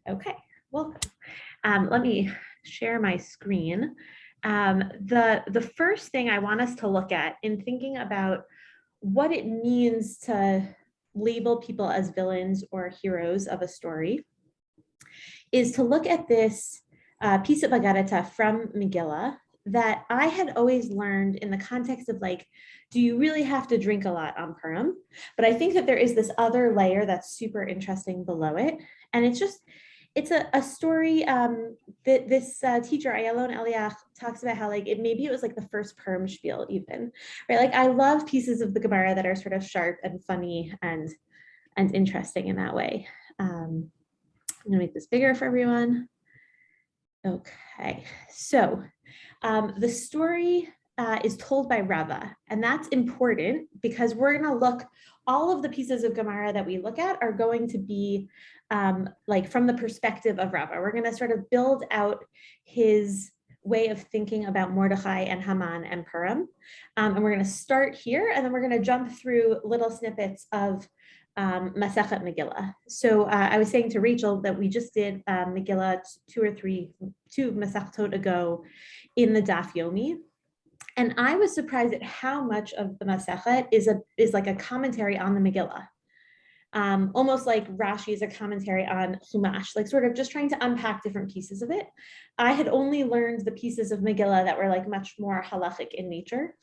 Okay, welcome. Let me share my screen. The first thing I want us to look at in thinking about what it means to label people as villains or heroes of a story is to look at this piece of Agarata from Megillah that I had always learned in the context of like, do you really have to drink a lot on Purim? But I think that there is this other layer that's super interesting below it. And it's a story that this teacher, Ayalon Eliach, talks about how like maybe it was like the first Purim spiel even, right? Like I love pieces of the Gemara that are sort of sharp and funny and interesting in that way. I'm gonna make this bigger for everyone. Okay, so the story is told by Rava, and that's important because we're gonna look, all of the pieces of Gemara that we look at are going to be like from the perspective of Rava. We're gonna sort of build out his way of thinking about Mordechai and Haman and Purim. And we're gonna start here, and then we're gonna jump through little snippets of Masechet Megillah. So I was saying to Rachel that we just did Megillah two Masechtot ago in the Daf Yomi. And I was surprised at how much of the Masechet is like a commentary on the Megillah. Almost like Rashi is a commentary on Chumash, like sort of just trying to unpack different pieces of it. I had only learned the pieces of Megillah that were like much more halachic in nature.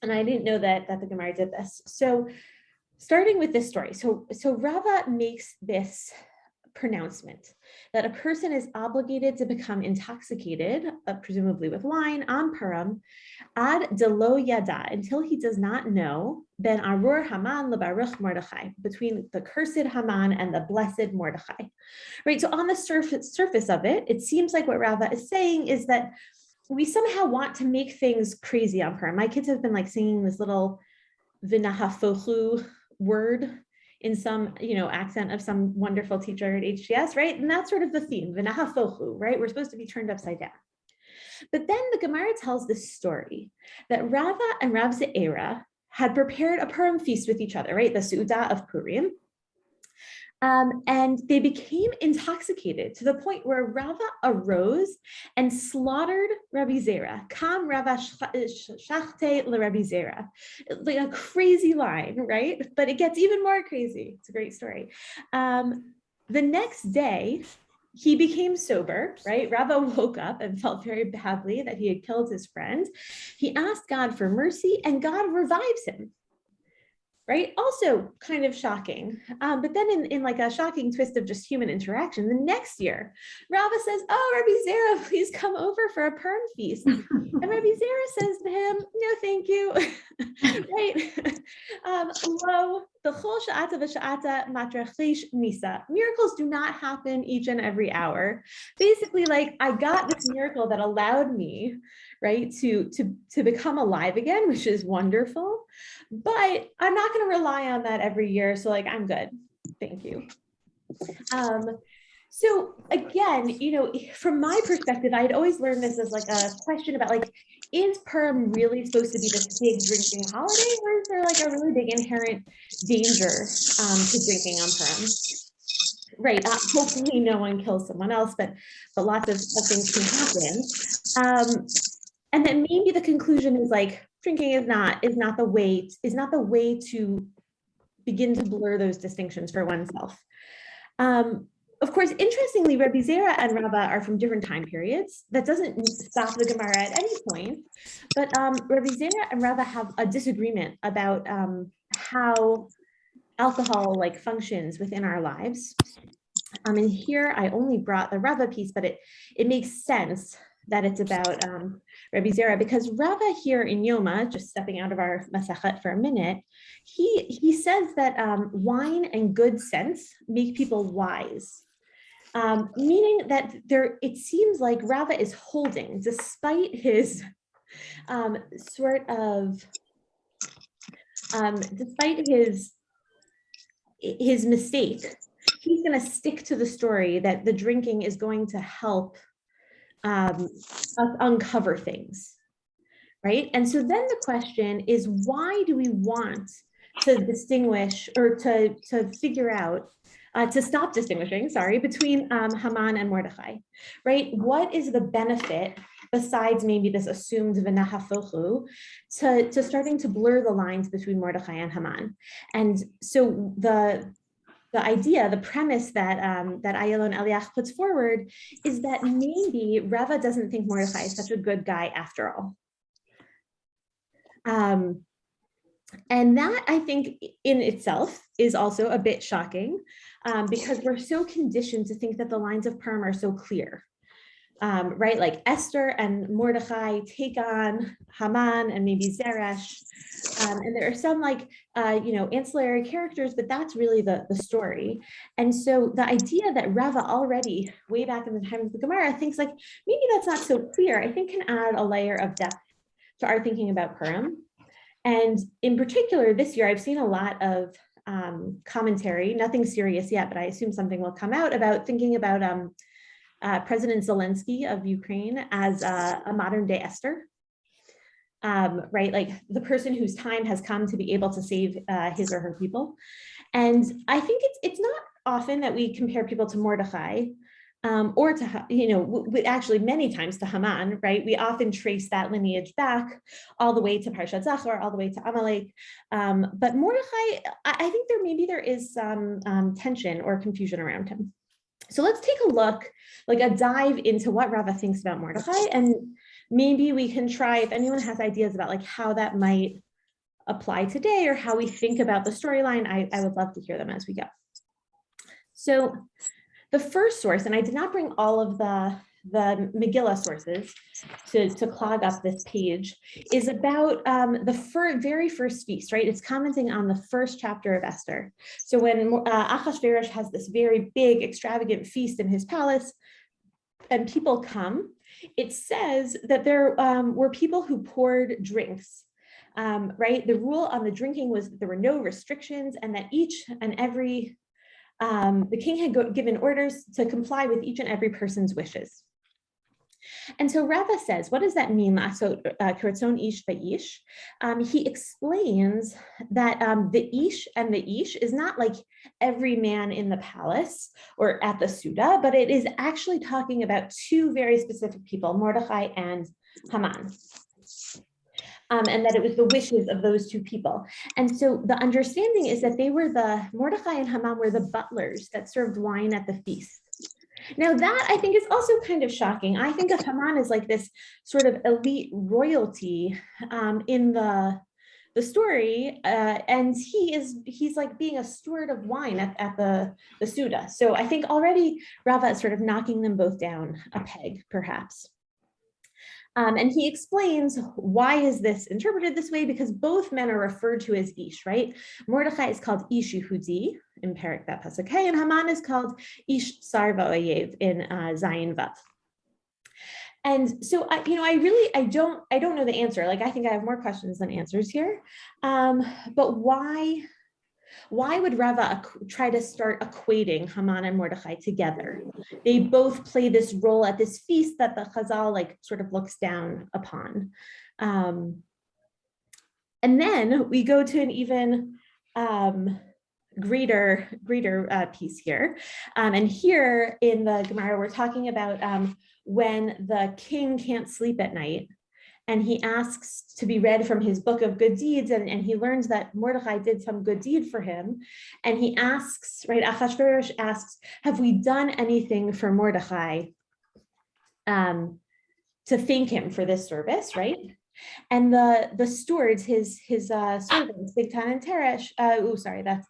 And I didn't know that the Gemara did this. So starting with this story, so Rava makes this pronouncement that a person is obligated to become intoxicated, presumably with wine, on Purim, ad delo yada, until he does not know, ben arur Haman lebaruch Mordechai, between the cursed Haman and the blessed Mordechai. Right, so on the surface of it, it seems like what Rava is saying is that we somehow want to make things crazy on Purim. My kids have been like singing this little v'nahafochu word in some, accent of some wonderful teacher at HGS, right? And that's sort of the theme, v'nahafochu, right? We're supposed to be turned upside down. But then the Gemara tells this story that Rava and Rav Ze'era had prepared a Purim feast with each other, right? The Su'udah of Purim. And they became intoxicated to the point where Rava arose and slaughtered Rabbi Zera. Kam Rava shachte le Rabbi Zera. Like a crazy line, right? But it gets even more crazy. It's a great story. The next day, he became sober, right? Rava woke up and felt very badly that he had killed his friend. He asked God for mercy, and God revives him. Right? Also kind of shocking. But then in like a shocking twist of just human interaction, the next year, Rava says, oh, Rabbi Zera, please come over for a Purim feast. And Rabbi Zera says to him, no, thank you. Right? Lo, the chol sha'ata v'sha'ata matrachish nisa. Miracles do not happen each and every hour. Basically, like I got this miracle that allowed me, right, to become alive again, which is wonderful. But I'm not going to rely on that every year. So like, I'm good. Thank you. So again, from my perspective, I had always learned this as like a question about like, is Purim really supposed to be this big drinking holiday, or is there like a really big inherent danger to drinking on Purim? Right. Hopefully no one kills someone else, but lots of things can happen. And then maybe the conclusion is like, drinking is not the way to begin to blur those distinctions for oneself. Of course, interestingly, Rabbi Zera and Rava are from different time periods. That doesn't stop the Gemara at any point. But Rabbi Zera and Rava have a disagreement about how alcohol like functions within our lives. And here I only brought the Rava piece, but it makes sense that it's about Rabbi Zera, because Rava here in Yoma, just stepping out of our Masechet for a minute, he says that wine and good sense make people wise, meaning that it seems like Rava is holding, despite his despite his mistake, he's going to stick to the story that the drinking is going to help us uncover things, right? And so then the question is, why do we want to distinguish or to figure out, to stop distinguishing, sorry, between Haman and Mordechai, right? What is the benefit besides maybe this assumed v'nahafochu to starting to blur the lines between Mordechai and Haman? And so the idea, the premise that that Ayalon Eliach puts forward is that maybe Rava doesn't think Mordechai is such a good guy after all. And that, I think, in itself is also a bit shocking, because we're so conditioned to think that the lines of Purim are so clear. Right, like Esther and Mordechai take on Haman and maybe Zeresh, and there are some like ancillary characters, but that's really the story. And so the idea that Rava already way back in the time of the Gemara thinks like maybe that's not so clear, I think can add a layer of depth to our thinking about Purim. And in particular, this year I've seen a lot of commentary, nothing serious yet, but I assume something will come out about thinking about President Zelensky of Ukraine as a modern day Esther, right? Like the person whose time has come to be able to save his or her people. And I think it's not often that we compare people to Mordechai or to, actually many times to Haman, right? We often trace that lineage back all the way to Parshat Zachor, all the way to Amalek. But Mordechai, I think there is some tension or confusion around him. So let's take a look, like a dive into what Rava thinks about Mordechai, and maybe we can try, if anyone has ideas about like how that might apply today or how we think about the storyline, I would love to hear them as we go. So the first source, and I did not bring all of the Megillah sources to clog up this page, is about the very first feast, right? It's commenting on the first chapter of Esther. So when Achashverosh has this very big, extravagant feast in his palace, and people come, it says that there were people who poured drinks, right? The rule on the drinking was that there were no restrictions, and that each and every the king had given orders to comply with each and every person's wishes. And so Rava says, what does that mean? So Kiratzon Ish Va'ish. He explains that the Ish and the Ish is not like every man in the palace or at the Suda, but it is actually talking about two very specific people, Mordechai and Haman. And that it was the wishes of those two people. And so the understanding is that Mordechai and Haman were the butlers that served wine at the feast. Now that I think is also kind of shocking. I think of Haman as like this sort of elite royalty in the story, and he's like being a steward of wine at the Suda. So I think already Rava is sort of knocking them both down a peg, perhaps. And he explains why is this interpreted this way, because both men are referred to as Ish, right? Mordechai is called Ish Yehudi in Perek Bet Pasuk Hey, and Haman is called Ish Sar Va'oyev in Zayin Vav. And so I don't know the answer. Like I think I have more questions than answers here. But why would Rava try to start equating Haman and Mordechai together? They both play this role at this feast that the Chazal like sort of looks down upon. And then we go to an even greater piece here. And here in the Gemara, we're talking about when the king can't sleep at night, and he asks to be read from his book of good deeds, and he learns that Mordechai did some good deed for him. And he asks, right, Achashverosh asks, have we done anything for Mordechai to thank him for this service, right? And the stewards, his servants, Bigtan and Teresh,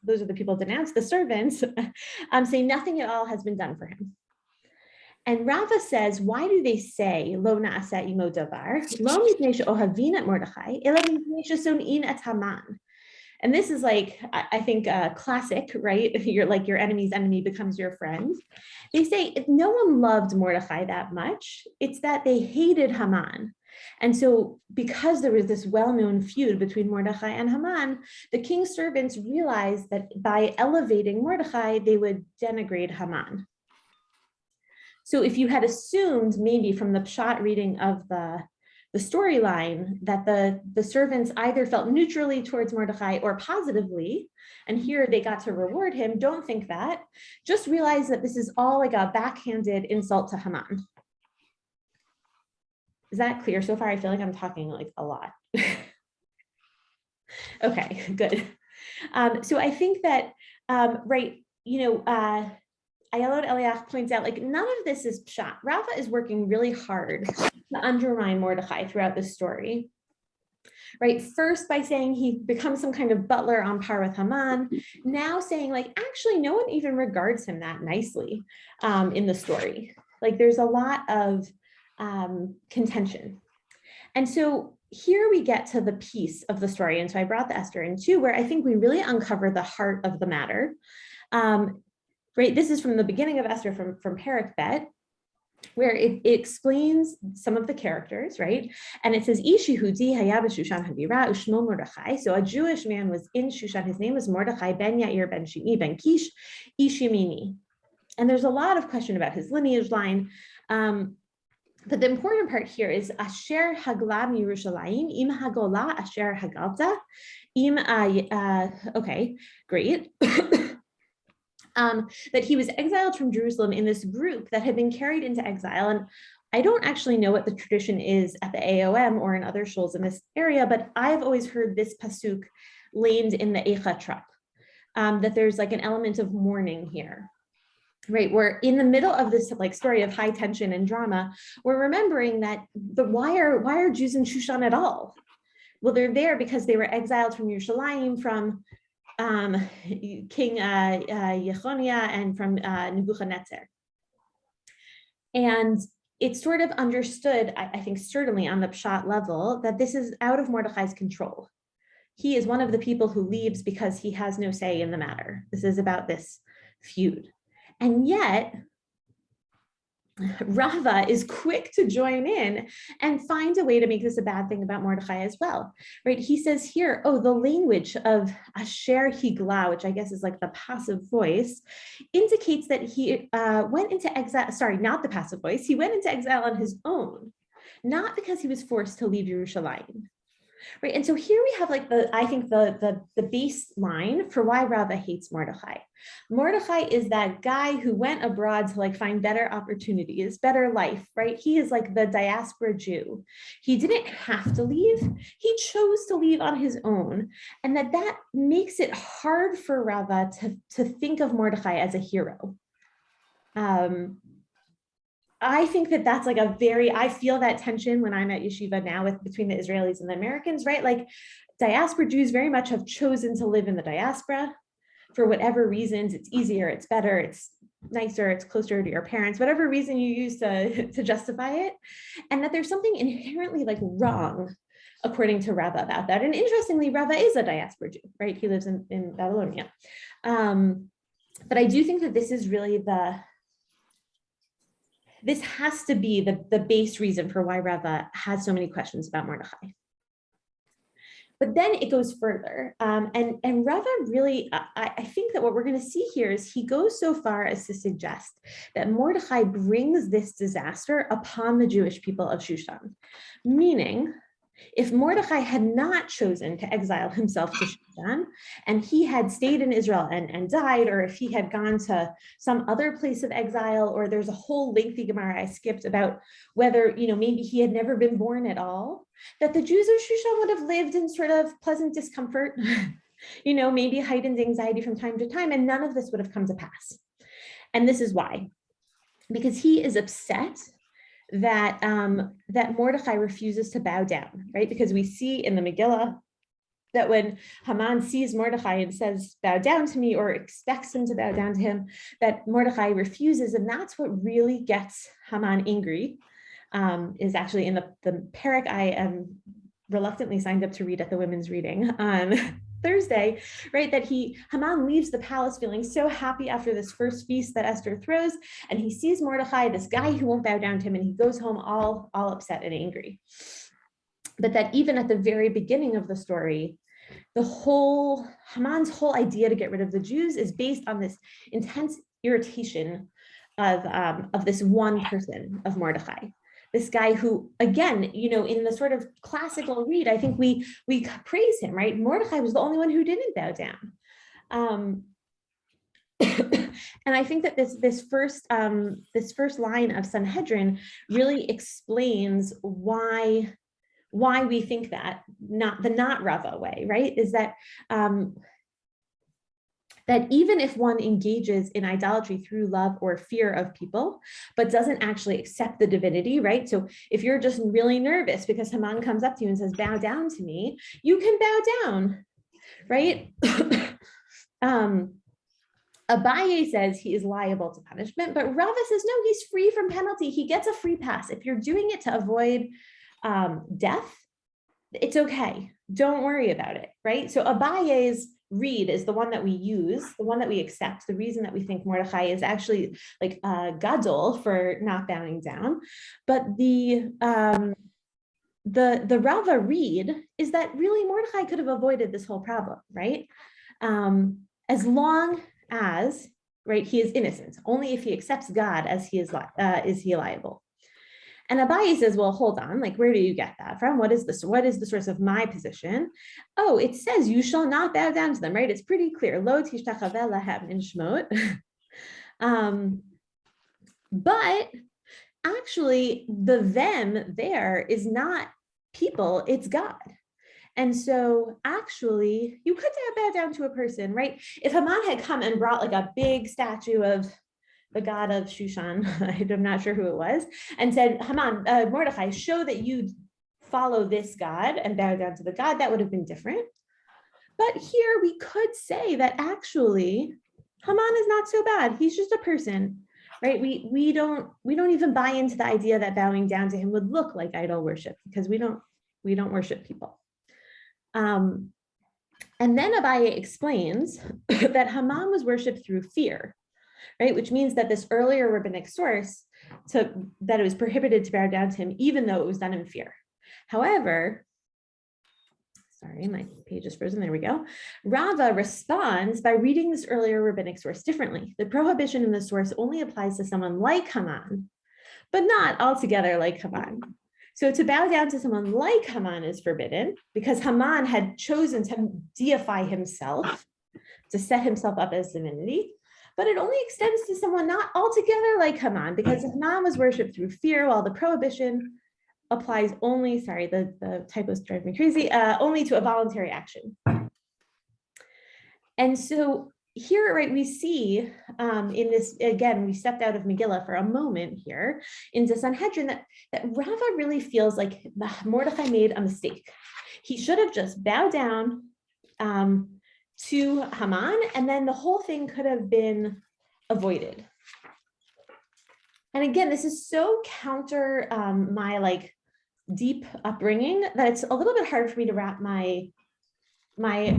those are the people denounced, the servants, say nothing at all has been done for him. And Rava says, why do they say lo na'asa imo davar, lo mipnei she'ohavin et Mordechai, ela mipnei she'son'in et Haman? And this is like, I think, classic, right? Your enemy's enemy becomes your friend. They say if no one loved Mordechai that much, it's that they hated Haman. And so because there was this well-known feud between Mordechai and Haman, the king's servants realized that by elevating Mordechai, they would denigrate Haman. So if you had assumed maybe from the Pshat reading of the the storyline that the servants either felt neutrally towards Mordechai or positively, and here they got to reward him. Don't think that. Just realize that this is all like a backhanded insult to Haman. Is that clear so far? I feel like I'm talking like a lot. Okay, good. So I think that, right, Ayalon Eliach points out, like, none of this is pshat. Rava is working really hard to undermine Mordechai throughout this story. Right, first by saying he becomes some kind of butler on par with Haman, now saying, like, actually, no one even regards him that nicely in the story. Like, there's a lot of contention. And so here we get to the piece of the story. And so I brought the Esther in too, where I think we really uncover the heart of the matter. Right, this is from the beginning of Esther from Perek Bet, where it explains some of the characters, right? And it says, Ish Yehudi haya b'Shushan havira ushmo Mordechai. So a Jewish man was in Shushan. His name was Mordechai ben Yair ben Shimi ben Kish Ish Yemini. And there's a lot of question about his lineage line. But the important part here is Asher Hagla Yerushalayim im Hagola Asher Hagalta im. Okay, great. That he was exiled from Jerusalem in this group that had been carried into exile. And I don't actually know what the tradition is at the AOM or in other shuls in this area, but I've always heard this pasuk lamed in the Eicha Trop, that there's like an element of mourning here. Right, we're in the middle of this like story of high tension and drama. We're remembering that why are Jews in Shushan at all? Well, they're there because they were exiled from Yerushalayim, from King Yechonia and from Nebuchadnezzar. And it's sort of understood, I think certainly on the pshat level, that this is out of Mordechai's control. He is one of the people who leaves because he has no say in the matter. This is about this feud. And yet, Rava is quick to join in and find a way to make this a bad thing about Mordechai as well, right? He says here, oh, the language of Asher Higla, which I guess is like the passive voice, indicates that he went into exile, sorry, not the passive voice, he went into exile on his own, not because he was forced to leave Yerushalayim. Right, and so here we have like I think the baseline for why Rava hates Mordechai. Mordechai is that guy who went abroad to like find better opportunities, better life, right? He is like the diaspora Jew. He didn't have to leave. He chose to leave on his own. And that makes it hard for Rava to think of Mordechai as a hero. I think that's like I feel that tension when I'm at yeshiva now between the Israelis and the Americans, right? Like diaspora Jews very much have chosen to live in the diaspora for whatever reasons. It's easier, it's better, it's nicer, it's closer to your parents, whatever reason you use to justify it. And that there's something inherently like wrong, according to Rava, about that. And interestingly, Rava is a diaspora Jew, right? He lives in Babylonia. But I do think that this is really this has to be the base reason for why Rava has so many questions about Mordechai. But then it goes further. And Rava really, I think that what we're going to see here is he goes so far as to suggest that Mordechai brings this disaster upon the Jewish people of Shushan. Meaning, if Mordechai had not chosen to exile himself to Shushan, and he had stayed in Israel and died, or if he had gone to some other place of exile, or there's a whole lengthy Gemara I skipped about whether, maybe he had never been born at all, that the Jews of Shushan would have lived in sort of pleasant discomfort, maybe heightened anxiety from time to time, and none of this would have come to pass. And this is why. Because he is upset that Mordechai refuses to bow down, right? Because we see in the Megillah that when Haman sees Mordechai and says, bow down to me, or expects him to bow down to him, that Mordechai refuses. And that's what really gets Haman angry, is actually in the Perek I am reluctantly signed up to read at the women's reading on Thursday, right? That Haman leaves the palace feeling so happy after this first feast that Esther throws, and he sees Mordechai, this guy who won't bow down to him, and he goes home all upset and angry. But that even at the very beginning of the story, Haman's whole idea to get rid of the Jews is based on this intense irritation of this one person, of Mordechai. this guy who, again, in the sort of classical read, I think we praise him, right? Mordechai was the only one who didn't bow down. And I think that this first line of Sanhedrin really explains why we think that, not Rava way, right? Is that that even if one engages in idolatry through love or fear of people, but doesn't actually accept the divinity, right? So if you're just really nervous because Haman comes up to you and says, bow down to me, you can bow down, right? Abaye says he is liable to punishment, but Rava says, no, he's free from penalty. He gets a free pass. If you're doing it to avoid death, it's okay. Don't worry about it, right? So Abaye's read is the one that we use, the one that we accept, the reason that we think Mordechai is actually like gadol for not bowing down. But the Rava read is that really Mordechai could have avoided this whole problem, right? As long as, right, he is innocent. Only if he accepts God as he is he liable. And Abaye says, well, hold on, like, where do you get that from? What is this? What is the source of my position? Oh, it says you shall not bow down to them, right? It's pretty clear. Lo tishtachaveh lahem in Shemot. But actually, the them there is not people, it's God. And so actually, you could bow down to a person, right? If Haman had come and brought like a big statue of the god of Shushan, I'm not sure who it was, and said, Haman, Mordechai, show that you follow this god and bow down to the god, that would have been different. But here we could say that actually Haman is not so bad. He's just a person, right? We don't even buy into the idea that bowing down to him would look like idol worship, because we don't worship people. And then Abaye explains that Haman was worshipped through fear, right? Which means that this earlier rabbinic source that it was prohibited to bow down to him, even though it was done in fear. However, sorry, my page is frozen. There we go. Rava responds by reading this earlier rabbinic source differently. The prohibition in the source only applies to someone like Haman, but not altogether like Haman. So to bow down to someone like Haman is forbidden because Haman had chosen to deify himself, to set himself up as divinity, but it only extends to someone not altogether like Haman, because Haman was worshipped through fear, while the prohibition applies only, sorry, the typos drive me crazy, only to a voluntary action. And so here, right, we see in this, again, we stepped out of Megillah for a moment here into Sanhedrin, that Rava really feels like Mordechai made a mistake. He should have just bowed down to Haman, and then the whole thing could have been avoided. And again, this is so counter my like deep upbringing that it's a little bit hard for me to wrap my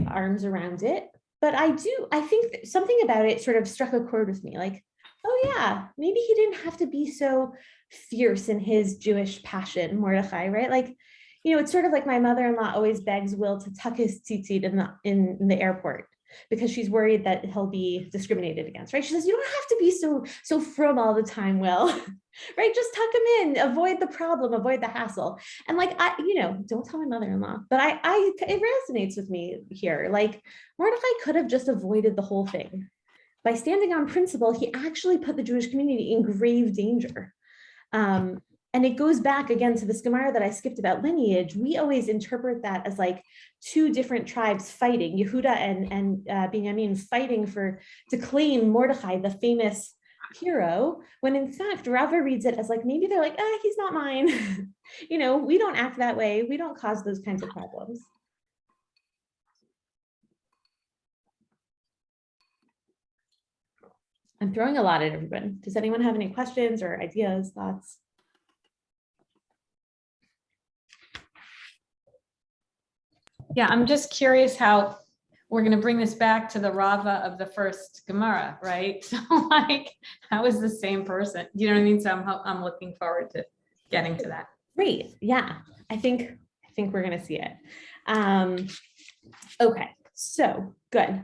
arms around it. But I think something about it sort of struck a chord with me, like, oh yeah, maybe he didn't have to be so fierce in his Jewish passion, Mordechai, right? Like, it's sort of like my mother-in-law always begs Will to tuck his tzitzit in the airport because she's worried that he'll be discriminated against, right? She says, you don't have to be so frum all the time, Will, right? Just tuck him in, avoid the problem, avoid the hassle. And like, don't tell my mother-in-law, but it resonates with me here. Like, Mordechai could have just avoided the whole thing. By standing on principle, he actually put the Jewish community in grave danger. And it goes back again to this Gemara that I skipped about lineage. We always interpret that as like two different tribes fighting, Yehuda and Binyamin fighting to claim Mordechai, the famous hero, when in fact Rava reads it as like, maybe they're like, he's not mine. We don't act that way. We don't cause those kinds of problems. I'm throwing a lot at everyone. Does anyone have any questions or ideas, thoughts? Yeah, I'm just curious how we're going to bring this back to the Rava of the first Gemara, right? So like, how is the same person? You know what I mean? So I'm looking forward to getting to that. Great. Yeah, I think we're going to see it. Okay, so good.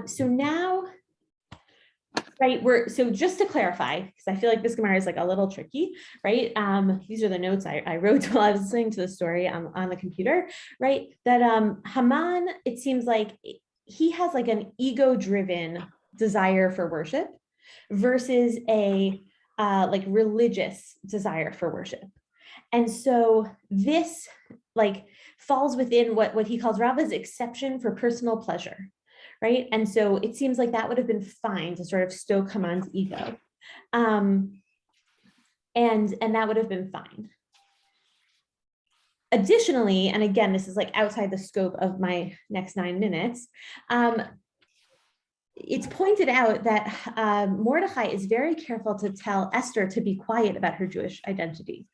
So now Right, so just to clarify, because I feel like this Gemara is like a little tricky, right? These are the notes I wrote while I was listening to the story on the computer, right? That Haman, it seems like he has like an ego-driven desire for worship versus a like religious desire for worship. And so this like falls within what he calls Rava's exception for personal pleasure, right? And so it seems like that would have been fine to sort of stoke Haman's ego. And that would have been fine. Additionally, and again, this is like outside the scope of my next 9 minutes, it's pointed out that Mordecai is very careful to tell Esther to be quiet about her Jewish identity,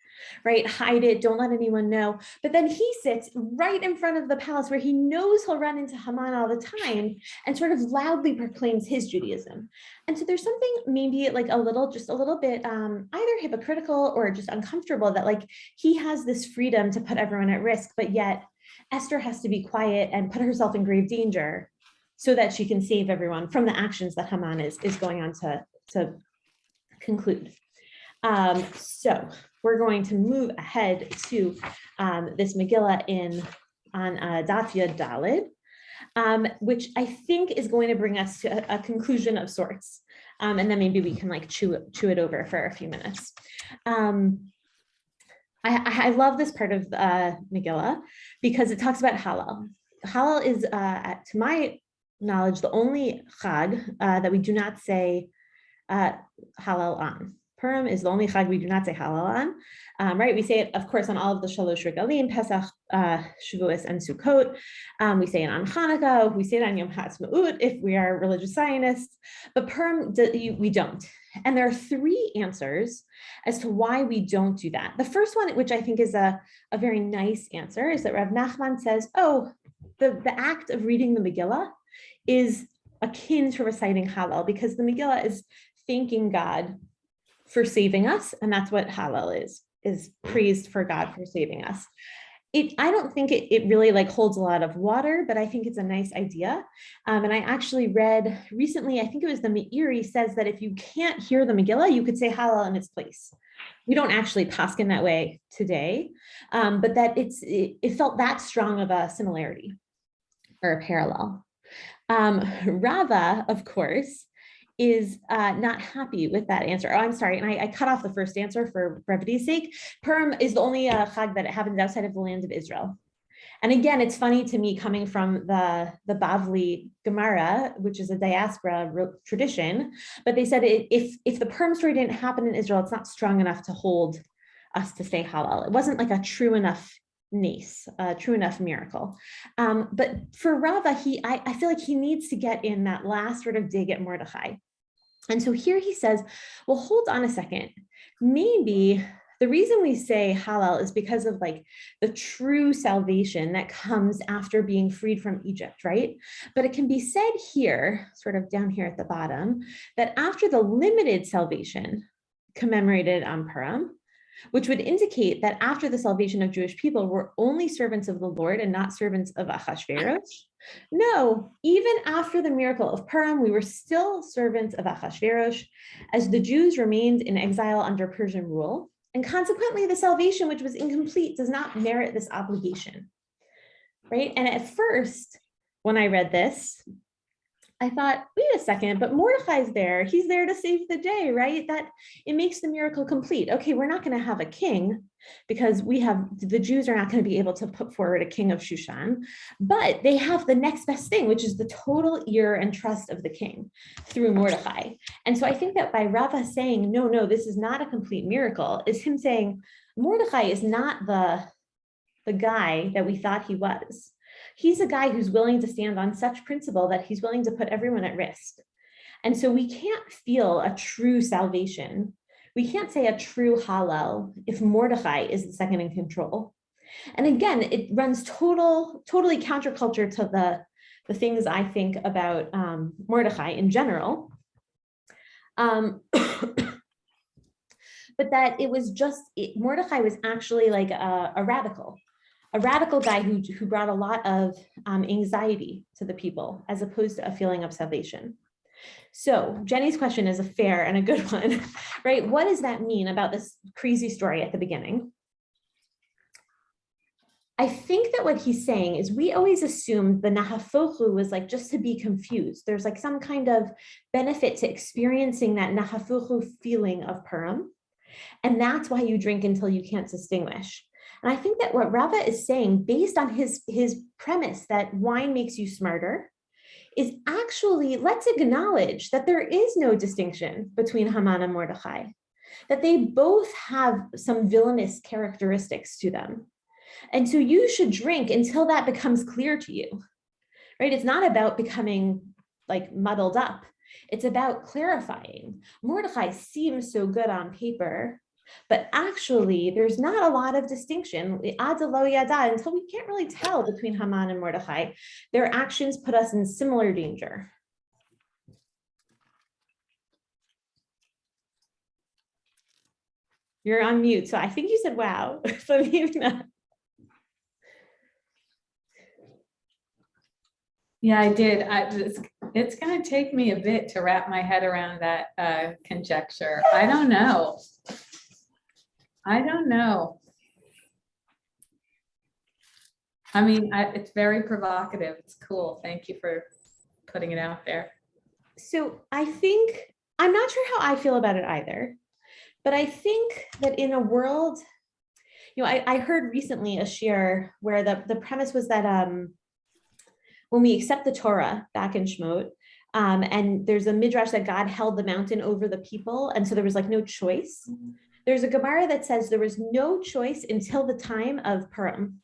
right? Hide it, don't let anyone know. But then he sits right in front of the palace where he knows he'll run into Haman all the time and sort of loudly proclaims his Judaism. And so there's something maybe like just a little bit either hypocritical or just uncomfortable that like he has this freedom to put everyone at risk, but yet Esther has to be quiet and put herself in grave danger so that she can save everyone from the actions that Haman is going on to conclude. So we're going to move ahead to this Megillah on Daf Yud Daled, which I think is going to bring us to a conclusion of sorts. And then maybe we can like chew it over for a few minutes. I love this part of Megillah because it talks about Hallel. Hallel is, to my knowledge, the only Chag that we do not say Hallel on. Purim is the only Chag we do not say Hallel on, right? We say it, of course, on all of the Shalosh Regalim, Pesach, Shavuos, and Sukkot. We say it on Hanukkah. We say it on Yom HaAtzmaut if we are religious Zionists. But Purim, we don't. And there are 3 answers as to why we don't do that. The first one, which I think is a very nice answer, is that Rav Nachman says, oh, the act of reading the Megillah is akin to reciting Hallel because the Megillah is thanking God for saving us, and that's what Hallel is praised for God for saving us. I don't think it really like holds a lot of water, but I think it's a nice idea. And I actually read recently, I think it was the Meiri says that if you can't hear the Megillah, you could say Hallel in its place. We don't actually paskin that way today, but that it felt that strong of a similarity or a parallel. Rava, of course, is not happy with that answer. Oh, I'm sorry, and I cut off the first answer for brevity's sake. Purim is the only Chag that happens outside of the land of Israel. And again, it's funny to me coming from the Bavli Gemara, which is a diaspora tradition, but they said if the Purim story didn't happen in Israel, it's not strong enough to hold us to say Hallel. It wasn't like a true enough nace, true enough miracle. But for Rava, I feel like he needs to get in that last sort of dig at Mordechai. And so here he says, well, hold on a second. Maybe the reason we say Hallel is because of like the true salvation that comes after being freed from Egypt, right? But it can be said here, sort of down here at the bottom, that after the limited salvation commemorated on Purim, which would indicate that after the salvation of Jewish people, we're only servants of the Lord and not servants of Achashverosh. No, even after the miracle of Purim, we were still servants of Achashverosh, as the Jews remained in exile under Persian rule. And consequently, the salvation, which was incomplete, does not merit this obligation, right? And at first, when I read this, I thought, wait a second, but Mordechai's there. He's there to save the day, right? That it makes the miracle complete. Okay, we're not going to have a king because the Jews are not going to be able to put forward a king of Shushan, but they have the next best thing, which is the total ear and trust of the king through Mordechai. And so I think that by Rava saying, no, this is not a complete miracle, is him saying, Mordechai is not the guy that we thought he was. He's a guy who's willing to stand on such principle that he's willing to put everyone at risk. And so we can't feel a true salvation. We can't say a true Hallel if Mordechai is the second in control. And again, it runs totally counterculture to the things I think about Mordechai in general. But that it was Mordechai was actually like a radical guy who brought a lot of anxiety to the people as opposed to a feeling of salvation. So Jenny's question is a fair and a good one, right? What does that mean about this crazy story at the beginning? I think that what he's saying is we always assumed the nahafochu was like just to be confused. There's like some kind of benefit to experiencing that nahafochu feeling of Purim. And that's why you drink until you can't distinguish. And I think that what Rava is saying, based on his premise that wine makes you smarter, is actually, let's acknowledge that there is no distinction between Haman and Mordechai, that they both have some villainous characteristics to them. And so you should drink until that becomes clear to you, right? It's not about becoming like muddled up. It's about clarifying. Mordechai seems so good on paper, but actually there's not a lot of distinction until we can't really tell between Haman and Mordechai. Their actions put us in similar danger. You're on mute, so I think you said wow, but maybe not. Yeah, I did. It's going to take me a bit to wrap my head around that conjecture. I don't know. I mean, it's very provocative. It's cool. Thank you for putting it out there. So I think, I'm not sure how I feel about it either, but I think that in a world, I heard recently a shiur where the premise was that when we accept the Torah back in Shemot, and there's a midrash that God held the mountain over the people, and so there was like no choice. There's a Gemara that says there was no choice until the time of Purim.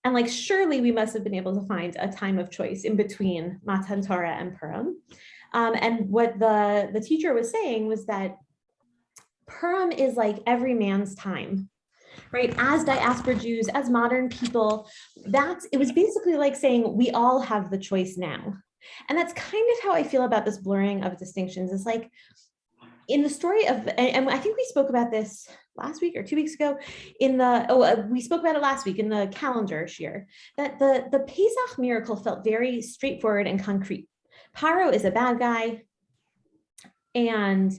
And like, surely we must have been able to find a time of choice in between Matan Torah and Purim. And what the teacher was saying was that Purim is like every man's time, right? As diaspora Jews, as modern people, it was basically like saying we all have the choice now. And that's kind of how I feel about this blurring of distinctions. It's like in the story of, and I think we spoke about this last week or 2 weeks ago we spoke about it last week in the calendar shiur, that the Pesach miracle felt very straightforward and concrete. Paro is a bad guy, and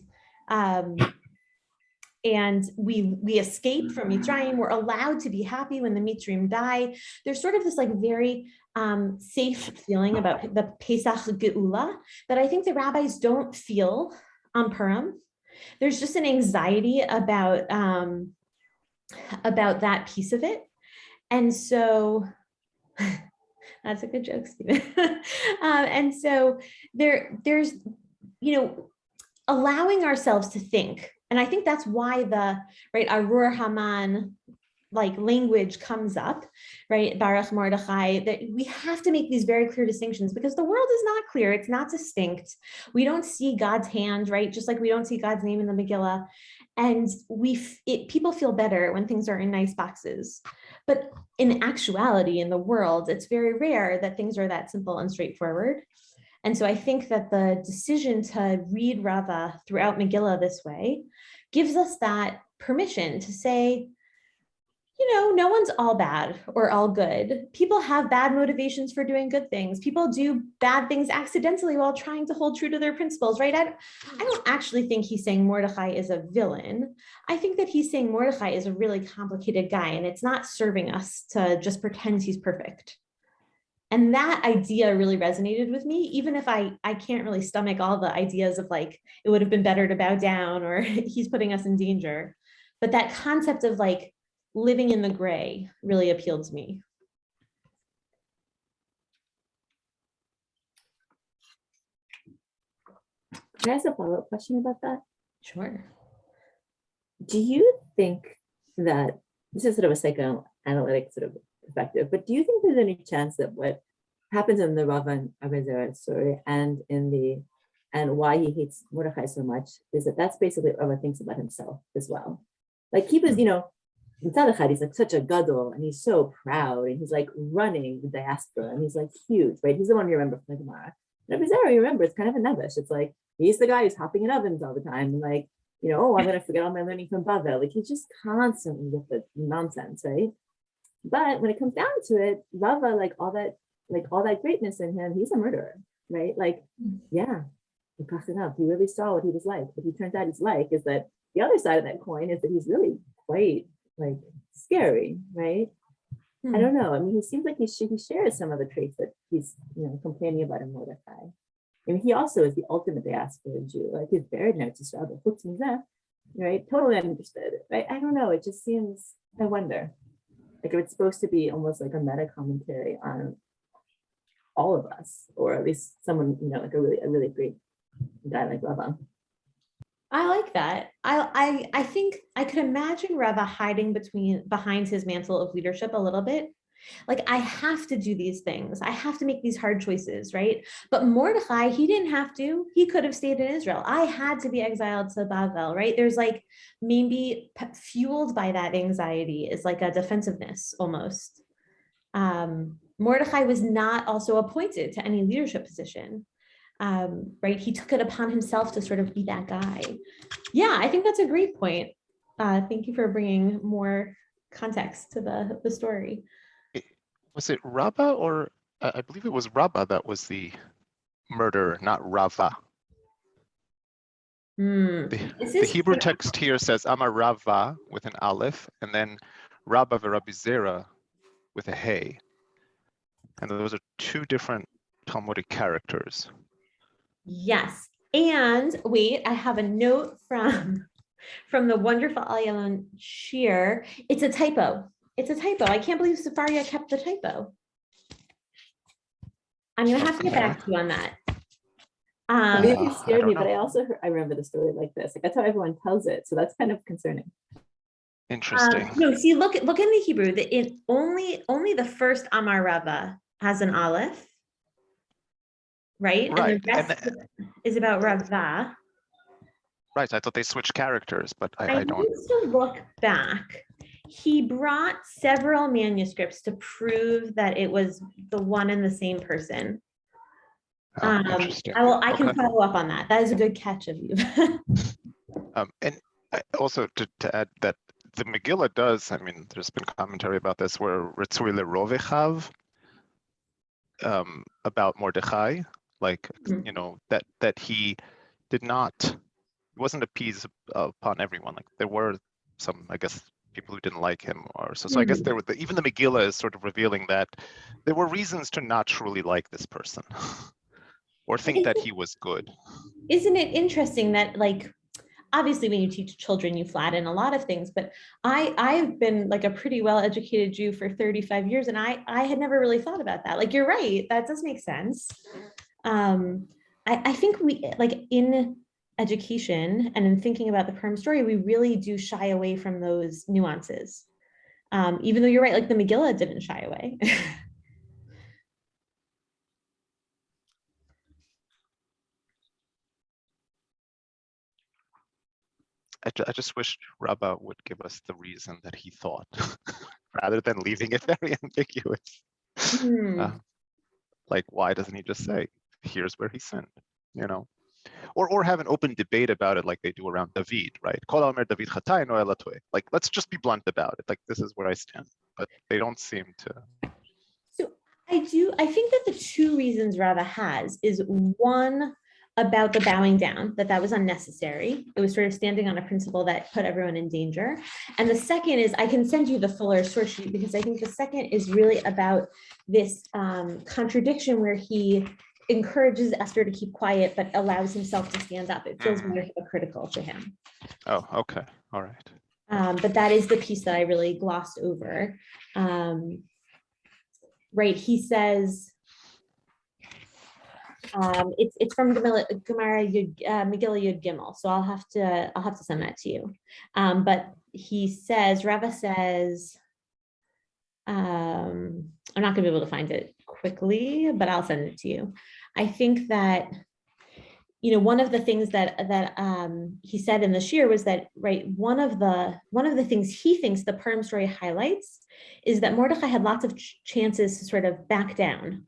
we escape from Mitzrayim. We're allowed to be happy when the Mitzrayim die. There's sort of this like very safe feeling about the Pesach Geula that I think the rabbis don't feel on Purim. There's just an anxiety about that piece of it. And so that's a good joke, Stephen. And so there's, allowing ourselves to think. And I think that's why the Arur Haman like language comes up, right? Baruch Mordechai, that we have to make these very clear distinctions because the world is not clear. It's not distinct. We don't see God's hand, right? Just like we don't see God's name in the Megillah. And people feel better when things are in nice boxes. But in actuality, in the world, it's very rare that things are that simple and straightforward. And so I think that the decision to read Rava throughout Megillah this way gives us that permission to say, no one's all bad or all good. People have bad motivations for doing good things. People do bad things accidentally while trying to hold true to their principles, right? I don't actually think he's saying Mordechai is a villain. I think that he's saying Mordechai is a really complicated guy, and it's not serving us to just pretend he's perfect. And that idea really resonated with me, even if I can't really stomach all the ideas of like, it would have been better to bow down or he's putting us in danger. But that concept of like living in the gray really appealed to me. Can I ask a follow-up question about that? Sure. Do you think that, this is sort of a psychoanalytic sort of perspective, but do you think there's any chance that what happens in the Rava and Abizar story and why he hates Mordechai so much is that that's basically what Rava thinks about himself as well. Like he was, Mitzad he's like such a gadol and he's so proud and he's like running the diaspora and he's like huge, right? He's the one you remember from the Gemara. And Abizar, you remember, it's kind of a nebush. It's like, he's the guy who's hopping in ovens all the time. And like, I'm going to forget all my learning from Bavel. Like he's just constantly with the nonsense, right? But when it comes down to it, Rava, like all that greatness in him, he's a murderer, right? Like, yeah. he passed it up. He really saw what he was like. What he turns out he's like is that the other side of that coin is that he's really quite like scary, right? I don't know. I mean, he seems like he shares some of the traits that he's, complaining about in Mordecai. I mean, he also is the ultimate diaspora Jew. Like he's buried in Eretz Yisrael, but chutz mizeh, right? Totally uninterested, right? I don't know. It just seems, I wonder, like if it's supposed to be almost like a meta commentary on all of us, or at least someone, like a really great guy like Rava. I like that. I think I could imagine Rava hiding behind his mantle of leadership a little bit. Like, I have to do these things. I have to make these hard choices, right? But Mordecai, he didn't have to. He could have stayed in Israel. I had to be exiled to Bavel, right? There's like maybe fueled by that anxiety is like a defensiveness almost. Mordecai was not also appointed to any leadership position. Right? He took it upon himself to sort of be that guy. Yeah, I think that's a great point. Thank you for bringing more context to the story. Was it Rabba, or I believe it was Rabba that was the murderer, not Rava. The Hebrew text here says Amar Rava with an aleph, and then Rabba v'Rabbi Zera with a hey. And those are two different Talmudic characters. Yes. And wait, I have a note from the wonderful Aliyah Shear. It's a typo. It's a typo. I can't believe Sefaria kept the typo. I'm going to have to get back to you on that. It scared me, but I remember the story like this. Like that's how everyone tells it. So that's kind of concerning. Interesting. No, see, look in the Hebrew. Only the first Amar Rava has an aleph. Right? Right. And the rest is about Rava. Right. I thought they switched characters, but I don't. Need to look back. He brought several manuscripts to prove that it was the one and the same person. Interesting. I can follow up on that. That is a good catch of you. And also to add that the Megillah does, I mean, there's been commentary about this where Ritzui Lerovechav about Mordechai, like, that he did not, he wasn't appeased upon everyone. Like there were some, I guess, people who didn't like him or so. So I guess there were, even the Megillah is sort of revealing that there were reasons to not truly like this person or think that he was good. Isn't it interesting that, like, obviously when you teach children, you flatten a lot of things, but I've been like a pretty well-educated Jew for 35 years. And I had never really thought about that. Like, you're right. That does make sense. I think we, like in education and in thinking about the Purim story, we really do shy away from those nuances. Even though you're right, like the Megillah didn't shy away. I just wish Rabba would give us the reason that he thought, rather than leaving it very ambiguous. Like, why doesn't he just say, here's where he sinned, Or have an open debate about it like they do around David, right? Kol Omer David Chatay no ela toeh. Like, let's just be blunt about it. Like, this is where I stand. But they don't seem to. So I think that the two reasons Rava has is one, about the bowing down, that was unnecessary. It was sort of standing on a principle that put everyone in danger. And the second is, I can send you the fuller source sheet, because I think the second is really about this contradiction where he encourages Esther to keep quiet, but allows himself to stand up. It feels more hypocritical to him. Oh, okay. All right. But that is the piece that I really glossed over. Right, he says, it's from Gemara Megillah Yud Gimel, so I'll have to send that to you. But he says, Rava says, I'm not going to be able to find it quickly, but I'll send it to you. I think that one of the things that he said in the shir was that, right, one of the things he thinks the Purim story highlights is that Mordechai had lots of chances to sort of back down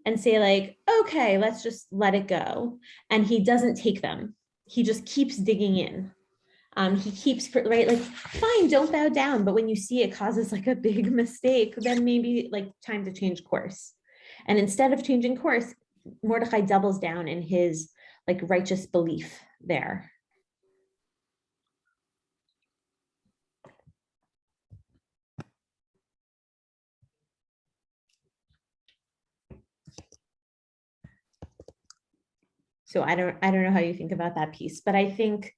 and say, like, okay, let's just let it go. And he doesn't take them. He just keeps digging in. He keeps, right, like, fine, don't bow down. But when you see it causes like a big mistake, then maybe like time to change course. And instead of changing course, Mordechai doubles down in his like righteous belief there. So I don't know how you think about that piece, but I think,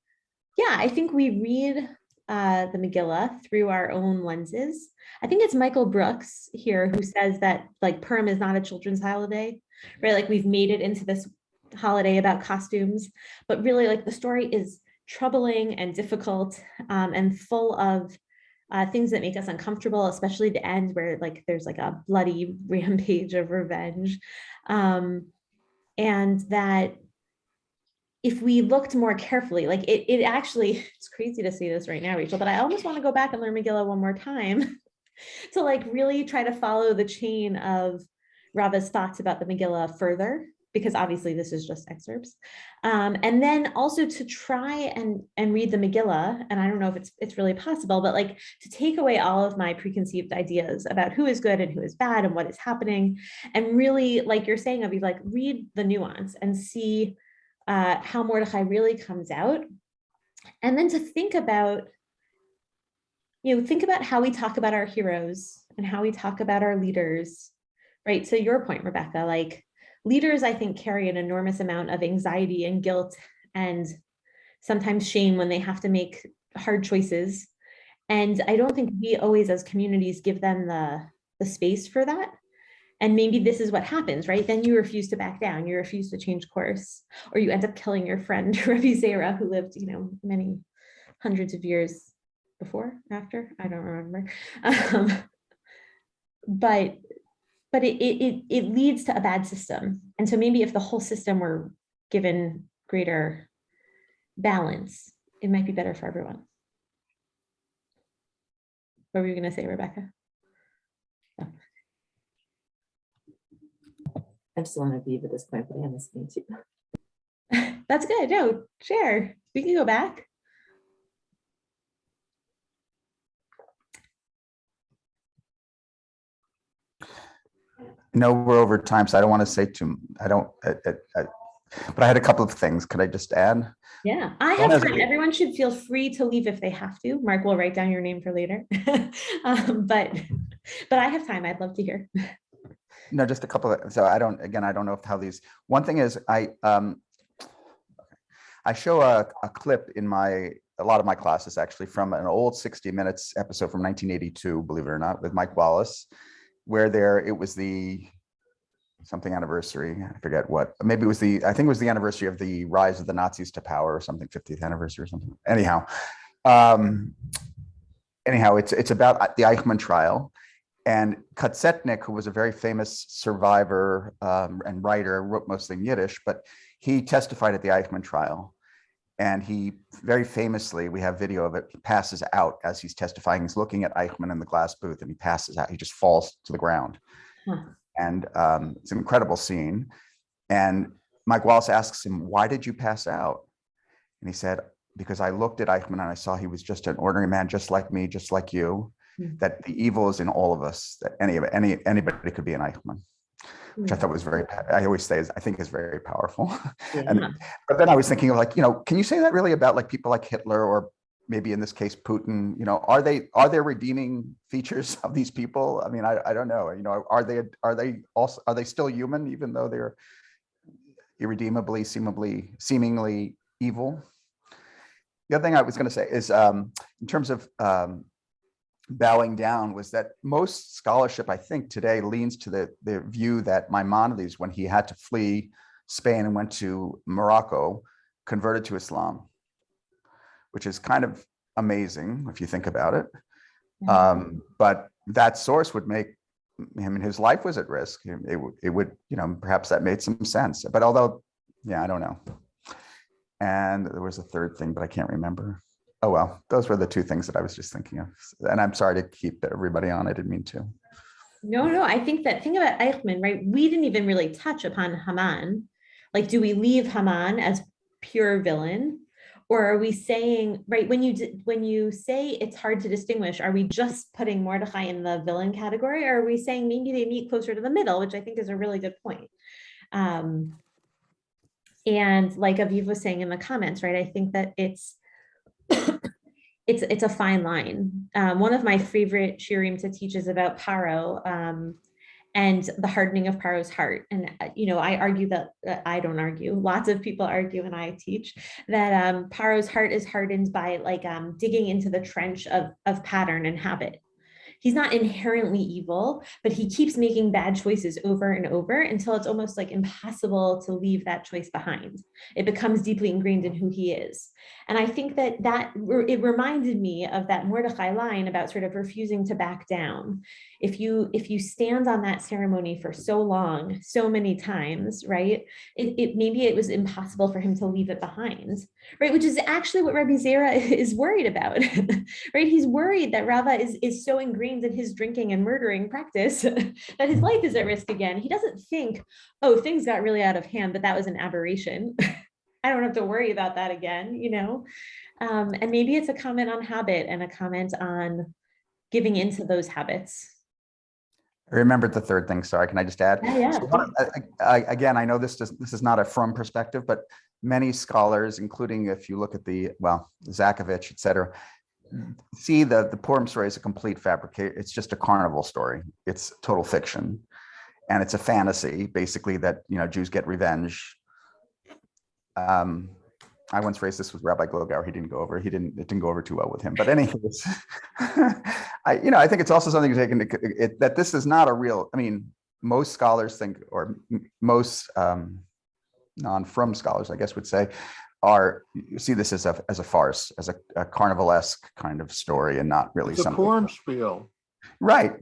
yeah, I think we read the Megillah through our own lenses. I think it's Michael Brooks here who says that like Purim is not a children's holiday, right? Like we've made it into this holiday about costumes, but really like the story is troubling and difficult and full of things that make us uncomfortable, especially the end where like there's like a bloody rampage of revenge. And that if we looked more carefully, like it actually, it's crazy to say this right now, Rachel, but I almost want to go back and learn Megillah one more time to like really try to follow the chain of Rava's thoughts about the Megillah further, because obviously this is just excerpts. And then also to try and read the Megillah, and I don't know if it's really possible, but like to take away all of my preconceived ideas about who is good and who is bad and what is happening. And really, like you're saying, Aviv, like read the nuance and see how Mordechai really comes out. And then to think about, think about how we talk about our heroes and how we talk about our leaders, right? So your point, Rebecca, like leaders, I think, carry an enormous amount of anxiety and guilt and sometimes shame when they have to make hard choices. And I don't think we always as communities give them the space for that. And maybe this is what happens, right? Then you refuse to back down, you refuse to change course, or you end up killing your friend, Rabbi Zera, who lived, many hundreds of years before, after, I don't remember. But it leads to a bad system. And so maybe if the whole system were given greater balance, it might be better for everyone. What were you gonna say, Rebecca? Oh. I'm still on Aviv at this point, but I am listening to you. That's good. No, share. We can go back. No, we're over time, so I don't want to say too. But I had a couple of things. Could I just add? Yeah, I have time. Everyone should feel free to leave if they have to. Mark will write down your name for later. But I have time. I'd love to hear. No, just a couple of, so I don't know how these, one thing is I show a clip in a lot of my classes actually from an old 60 Minutes episode from 1982, believe it or not, with Mike Wallace, where it was the something anniversary, I forget what, maybe it was I think it was the anniversary of the rise of the Nazis to power or something, 50th anniversary or something. Anyhow, it's about the Eichmann trial. And Kotzetnik, who was a very famous survivor and writer, wrote mostly in Yiddish, but he testified at the Eichmann trial. And he very famously, we have video of it, he passes out as he's testifying. He's looking at Eichmann in the glass booth and he passes out. He just falls to the ground. And it's an incredible scene. And Mike Wallace asks him, "Why did you pass out?" And he said, "Because I looked at Eichmann and I saw he was just an ordinary man, just like me, just like you. That the evil is in all of us, that anybody could be an Eichmann," which I thought was I always say I think is very powerful. Yeah. But then I was thinking of like, can you say that really about like people like Hitler or maybe in this case Putin? Are there redeeming features of these people? I mean, I don't know. Are they still human even though they're irredeemably, seemingly evil? The other thing I was going to say is in terms of bowing down was that most scholarship, I think, today leans to the view that Maimonides, when he had to flee Spain and went to Morocco, converted to Islam, which is kind of amazing if you think about it. But that source would make him, and his life was at risk. It would, perhaps that made some sense. But although, I don't know. And there was a third thing, but I can't remember. Oh, well, those were the two things that I was just thinking of. And I'm sorry to keep everybody on. I didn't mean to. No, I think that thing about Eichmann, right? We didn't even really touch upon Haman. Like, do we leave Haman as pure villain? Or are we saying, right, when you say it's hard to distinguish, are we just putting Mordechai in the villain category? Or are we saying maybe they meet closer to the middle, which I think is a really good point. And like Aviv was saying in the comments, right, I think that it's a fine line. One of my favorite shiurim to teach is about Paro, and the hardening of Paro's heart. And, I argue that, I don't argue, lots of people argue and I teach that Paro's heart is hardened by like digging into the trench of pattern and habit. He's not inherently evil, but he keeps making bad choices over and over until it's almost like impossible to leave that choice behind. It becomes deeply ingrained in who he is. And I think that it reminded me of that Mordechai line about sort of refusing to back down. If you stand on that ceremony for so long, so many times, right, maybe it was impossible for him to leave it behind, right? Which is actually what Rabbi Zera is worried about, right? He's worried that Rava is so ingrained in his drinking and murdering practice that his life is at risk again. He doesn't think, oh, things got really out of hand, but that was an aberration. I don't have to worry about that again, and maybe it's a comment on habit and a comment on giving into those habits. I remembered the third thing. Sorry, can I just add? Yeah. So again, I know this is not a from perspective, but many scholars, including if you look at Zakovich, et cetera, see the Purim story as a complete fabrication. It's just a carnival story. It's total fiction. And it's a fantasy, basically, that, Jews get revenge. I once raised this with Rabbi Glogauer. It didn't go over too well with him. But anyways, I think it's also something to take into it, that this is not a real, most scholars think, or most non-from scholars, I guess, would say, see this as a farce, as a carnivalesque kind of story, and not really It's a something. Purim spiel. Right.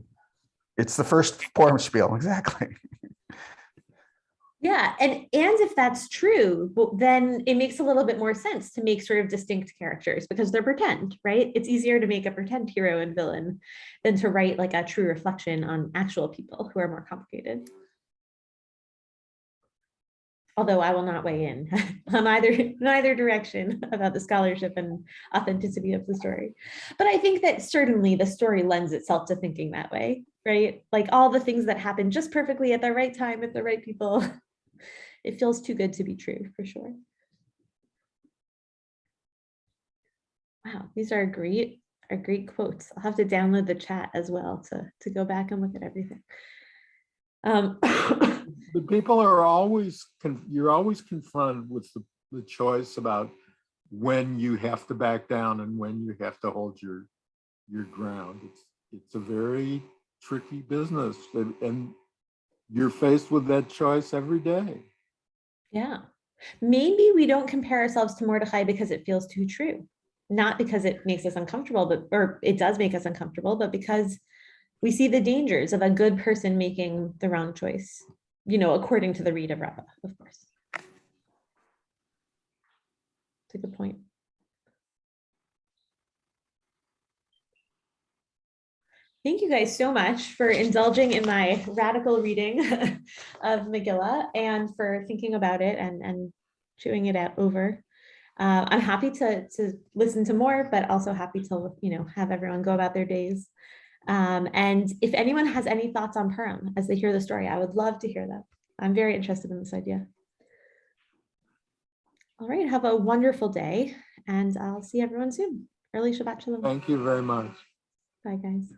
It's the first Purim spiel, exactly. Yeah, and if that's true, then it makes a little bit more sense to make sort of distinct characters because they're pretend, right? It's easier to make a pretend hero and villain than to write like a true reflection on actual people who are more complicated. Although I will not weigh in on either direction about the scholarship and authenticity of the story. But I think that certainly the story lends itself to thinking that way, right? Like all the things that happen just perfectly at the right time with the right people. It feels too good to be true, for sure. Wow, these are great quotes. I'll have to download the chat as well to go back and look at everything. The people are always, you're always confronted with the choice about when you have to back down and when you have to hold your ground. It's a very tricky business, and you're faced with that choice every day. Yeah, maybe we don't compare ourselves to Mordechai because it feels too true, not because it makes us uncomfortable, or it does make us uncomfortable, but because we see the dangers of a good person making the wrong choice, according to the read of Rava, of course. It's a good point. Thank you guys so much for indulging in my radical reading of Megillah and for thinking about it and chewing it out over. I'm happy to listen to more, but also happy to have everyone go about their days. And if anyone has any thoughts on Purim as they hear the story, I would love to hear them. I'm very interested in this idea. All right, have a wonderful day, and I'll see everyone soon. Early Shabbat Shalom. Thank you very much. Bye, guys.